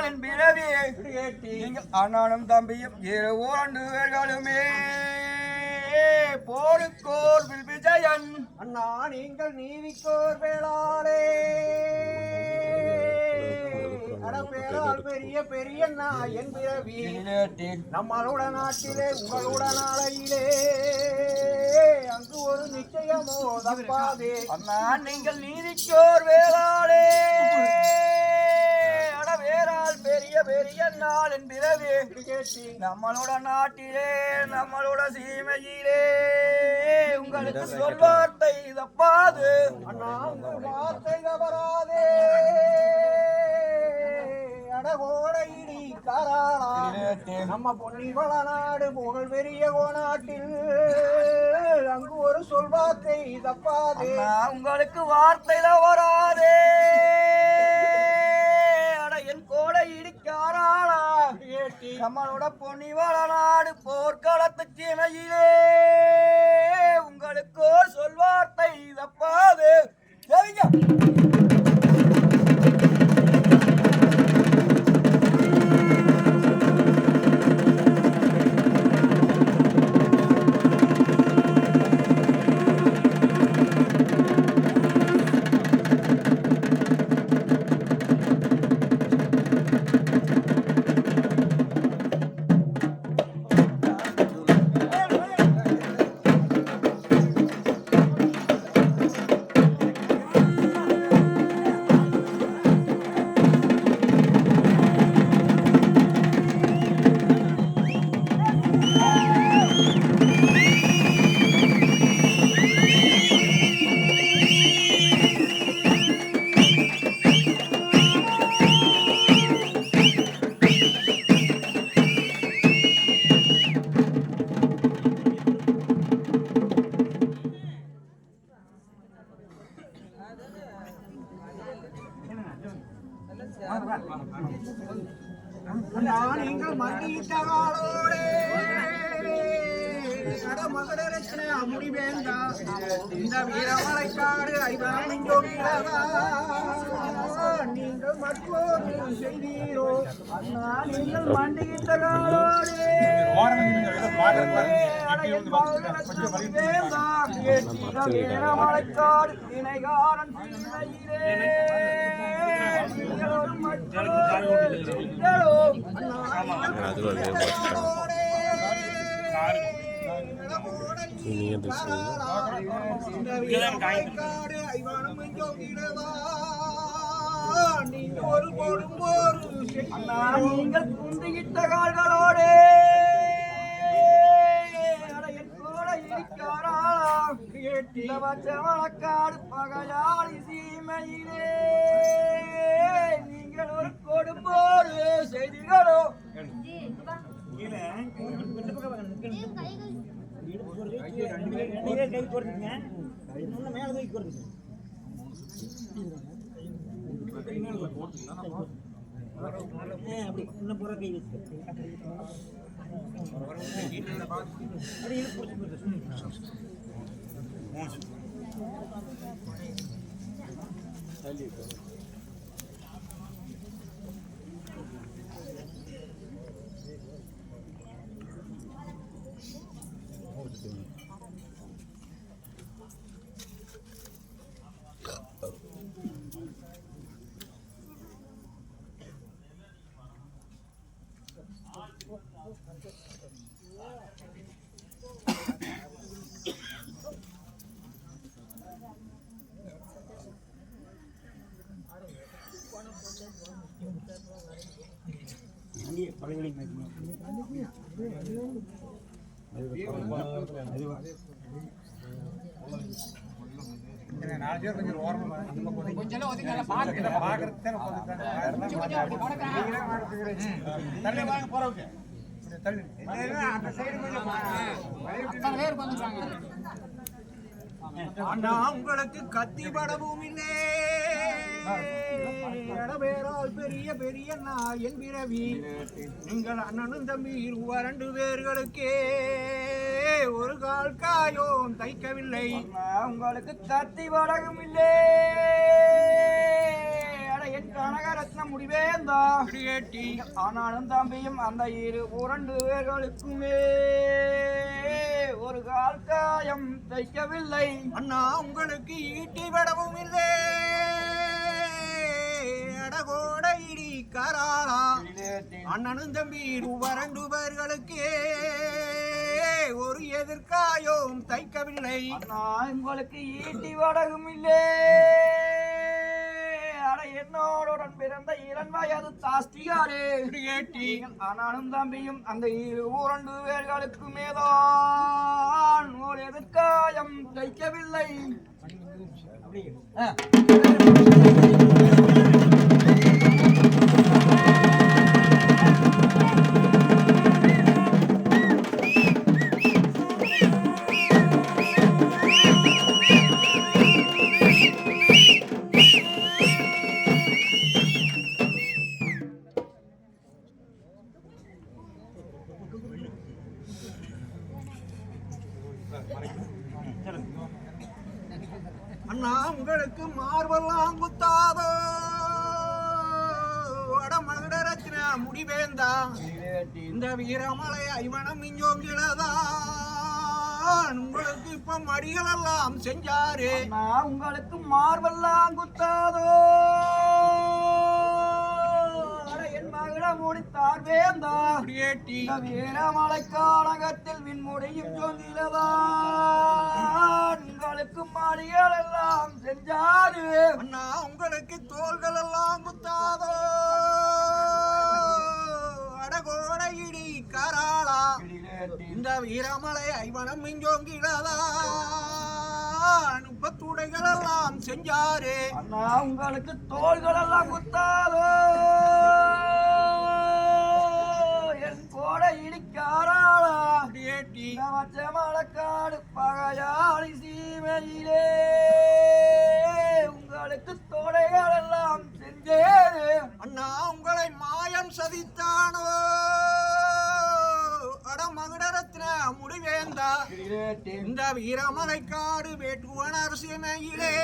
நாளின் பிறவி நீங்கள் அண்ணனும் தம்பியும் 2 பேர்களுமே போருக்கோர் விஜயன் அண்ணா நீங்கள் நீதிக்கோர் வேளாளே பேரால் பெரிய பெரிய என் பிறவி நம்மளோட நாட்டிலே உங்களோட நாளையிலே அங்கு ஒரு நிச்சயமோ தப்பாதே அண்ணா நீங்கள் நீதிக்கோர் வேளாளே வேறால் பெரிய பெரிய நாளின் பிறவி நம்மளோட நாட்டிலே நம்மளோட சீமையிலே உங்களுக்கு சொல்வார்த்தை தப்பாது அண்ணா உங்கள் வார்த்தை தவறாதே அடகோடையிடி காராளா நம்ம பொன்னிவள நாடு புகழ் பெரிய கோநாட்டில் அங்கு ஒரு சொல்வார்த்தை தப்பாதே உங்களுக்கு வார்த்தை தவறாதே என் கோடை இடிக்காராளா நம்மளோட பொன்னிவள நாடு போர்க்களத்து சீமையிலே உங்களுக்கு சொல்வார்த்தை தப்பாது நீங்கள் மண்டியிட்டகாலோடே மகரரச்சனை அமுடி வேண்டா இந்த வீரமலைக்காடு ஐவரமிங்கோகிறதா நீங்கள் மற்றொரு செய்தீரோ அண்ணா நீங்கள் மண்டியிட்டகாலோடே வீரமலைக்காடு திணைகாரன் நீங்கள் குந்தியிட்ட கால்களோடு வளக்காடு பகையாளி சீமையிலே நீங்கள் ஒரு கொடுப்போடு செய்திகளோ அப்படி இன்னும் புற கை வச்சு உங்களுக்கு கத்தி படவும் இல்லை பேரால் பெரிய பெரிய என் பிறவி நீங்கள் அண்ணனும் தம்பி 2 பேர்களுக்கே ஒரு கால் காயம் தைக்கவில்லை உங்களுக்கு கத்தி படகும் இல்லை என் கனகரத்ன முடிவேந்தா குடியேட்டி ஆனாலும் தம்பியும் அந்த இரு இரண்டு பேர்களுக்குமே ஒரு கால் காயம் தைக்கவில்லை. அண்ணா உங்களுக்கு ஈட்டி விடவும் இல்லை அடகோட இடி கராளா அண்ணனும் தம்பி இரண்டு பேர்களுக்கு ஒரு எதிர்காயம் தைக்கவில்லை. அண்ணா உங்களுக்கு ஈட்டி வடகும் இல்லை. அட என்னோடுடன் பிறந்த இளன் வயது தாஸ்திகாரே குடியேட்டி ஆனாலும் தம்பியும் அந்த இரண்டு பேர்களுக்குமே தான் ஒரு எதிர்காயம் தைக்கவில்லை. அண்ணா உங்களுக்கு மார்பெல்லாம் குத்தாதோ வடமகடரத்தின முடிவேந்தா இந்த வீரமலை ஐவனம் இஞ்சோங்கிலதான் உங்களுக்கு இப்ப மடிகள் எல்லாம் செஞ்சாரு. நான் உங்களுக்கு மார்பெல்லாம் குத்தாதோ என் மகள முடித்தார் வேந்தா குடியேட்டி இந்த வீரமலை கானகத்தில் விண்முடியும் சொந்திலதான் உங்களுக்கு மாடிகள் எல்லாம் செஞ்சாரு. அண்ணா உங்களுக்கு தோள்கள் எல்லாம் குத்தாதோ அடகோட இடி கராளா இந்த வீரமலை ஐவனம் மிஞ்சோங்கிலதான் முப்பத்துடைகள் எல்லாம் செஞ்சாரு. அண்ணா உங்களுக்கு தோள்கள் எல்லாம் குத்தாதோ என் கோட இடிக்காராளா குடியேட்டி மலக்காடு பகையாளி சீமையிலே உங்களுக்கு தோடைகள் எல்லாம் செஞ்சேரு. அண்ணா உங்களை மாயம் சதித்தானோ அடமகுடரத்ன முடிவேந்தா இந்த வீரமலை காடு வேட்டுவனர் சீமையிலே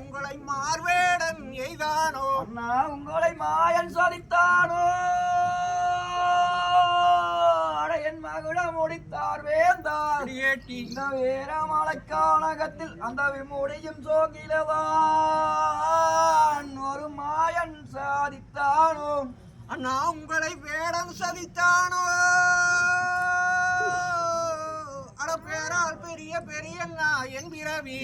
உங்களை மார்வேடன் எய்தானோ. அண்ணா உங்களை மாயன் சதித்தானோ என் மகுட முடித்தார் வேந்தார் குடியேட்டி இந்த வீரமலை கானகத்தில் அந்த விமுடியும் சோகிலவான் ஒரு மாயன் சாதித்தானோ. அண்ணா உங்களை வேடம் சதித்தானோ அட பேரால் பெரிய பெரியண்ணா என் பிறவி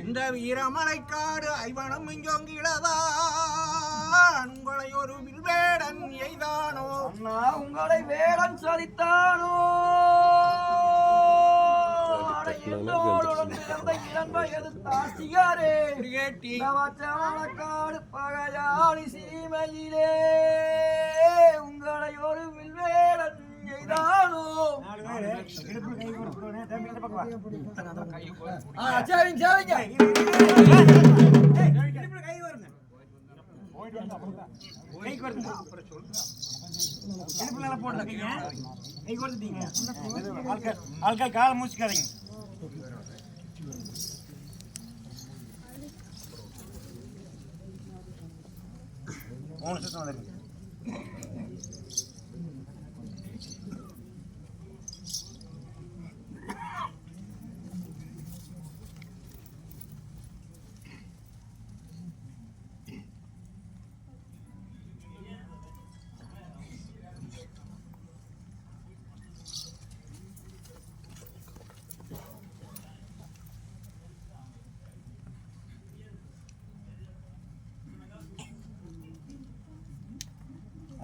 இந்த வீரமலை காடு ஐவனம் இஞ்சோங்கிலதான் உங்களை ஒரு வில்வேடன் எய்தானோ. அண்ணா உங்களை வேடன் சதித்தானோ என்னோடுடன் பிறந்த இளன் வயது தாசிகாரே குடியேட்டி மலக்காடு பகையாளி சீமையிலே உங்களை ஒரு வில்வேடன் செய்தானோ. ஆட்கள் காலை மூச்சுக்காதீங்க. மூணு சுத்தம் வந்துருக்கு.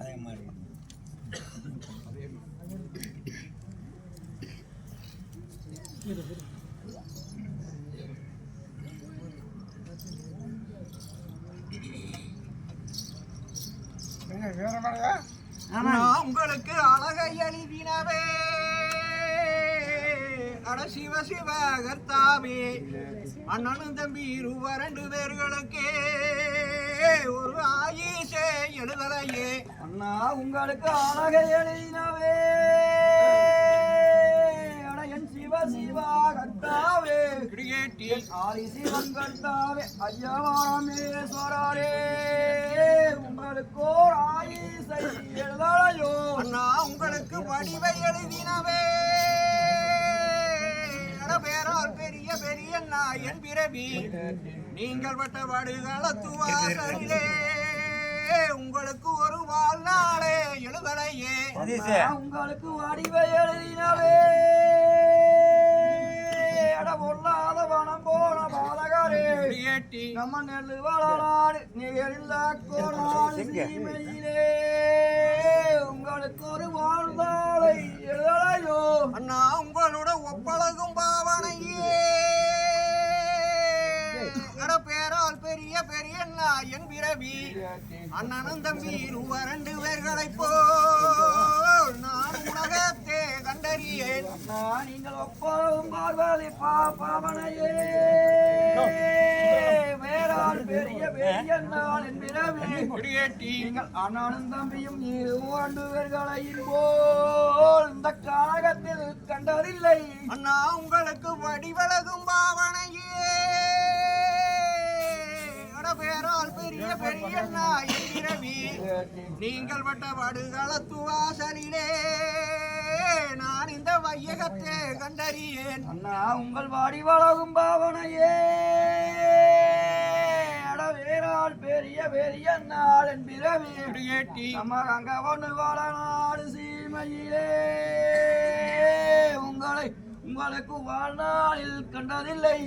அதே மாதிரி உங்களுக்கு அழகை எழுதினவே அட சிவ சிவ கர்த்தாவே அண்ணனும் தம்பி இரண்டு பேர்களுக்கு ஒரு ஆயிசே எழுதலையே. அண்ணா உங்களுக்கு அழகை எழுதினவே என் சிவ சிவா கர்த்தாவே கிரியேட்டி ஆதி சிவன் கர்த்தாவே ஐயவாமேஸ்வரரே உங்களுக்கு ஓர் ஆயிசை எழுதலையோ அண்ணா உங்களுக்கு வடிவை எழுதினவே பேரால் பெரிய பெரிய நாயன் பிறவி நீங்கள் பட்ட வடுகளத்துவாசலிலே உங்களுக்கு ஒரு வாழ்நாளே எழுதலையே உங்களுக்கு வடிவை எழுதினவே அட பொல்லாத வனம் போன பாலகரே கிரியேட்டி நம்ம நெல்லு வளநாடு நிகழ்ந்த கோடாடு சீமையிலே உங்களுக்கு ஒரு வாழ்நாளை எழுதலையோ அண்ணா உங்களோட ஒப்பழகும் பாவனையே பேரால் பெரிய பெரிய நாயன் பிறவி அண்ணனும் தம்பி இரண்டு பேர்களைப் போல் நான் உலகத்தே கண்டறியேன் நீங்கள் ஒப்பரும் பார்வதி பாவனையே வேறால் பெரிய பெரிய நாளின் பிறவி கிரியேட்டி நீங்கள் அண்ணனும் தம்பியும் இரண்டு பேர்களையும் போல் இந்த காலகத்தில் கண்டதில்லை அண்ணா உங்களுக்கு வடிவழகும் பாவனையே பேரால் பெரிய பெரிய நாயன் பிறவி நீங்கள் பட்ட வடுகளத்து வாசலிலே நான் இந்த வையகத்தை கண்டறியேன் அண்ணா உங்கள் வாடி வளகும் பாவனையே வேறால் பெரிய பெரிய நாளின் பிறவி கிரியேட்டி நம்ம அங்க ஒன்று வாழ நாடு சீமையிலே உங்களுக்கு வாழ்நாளில் கண்டதில்லை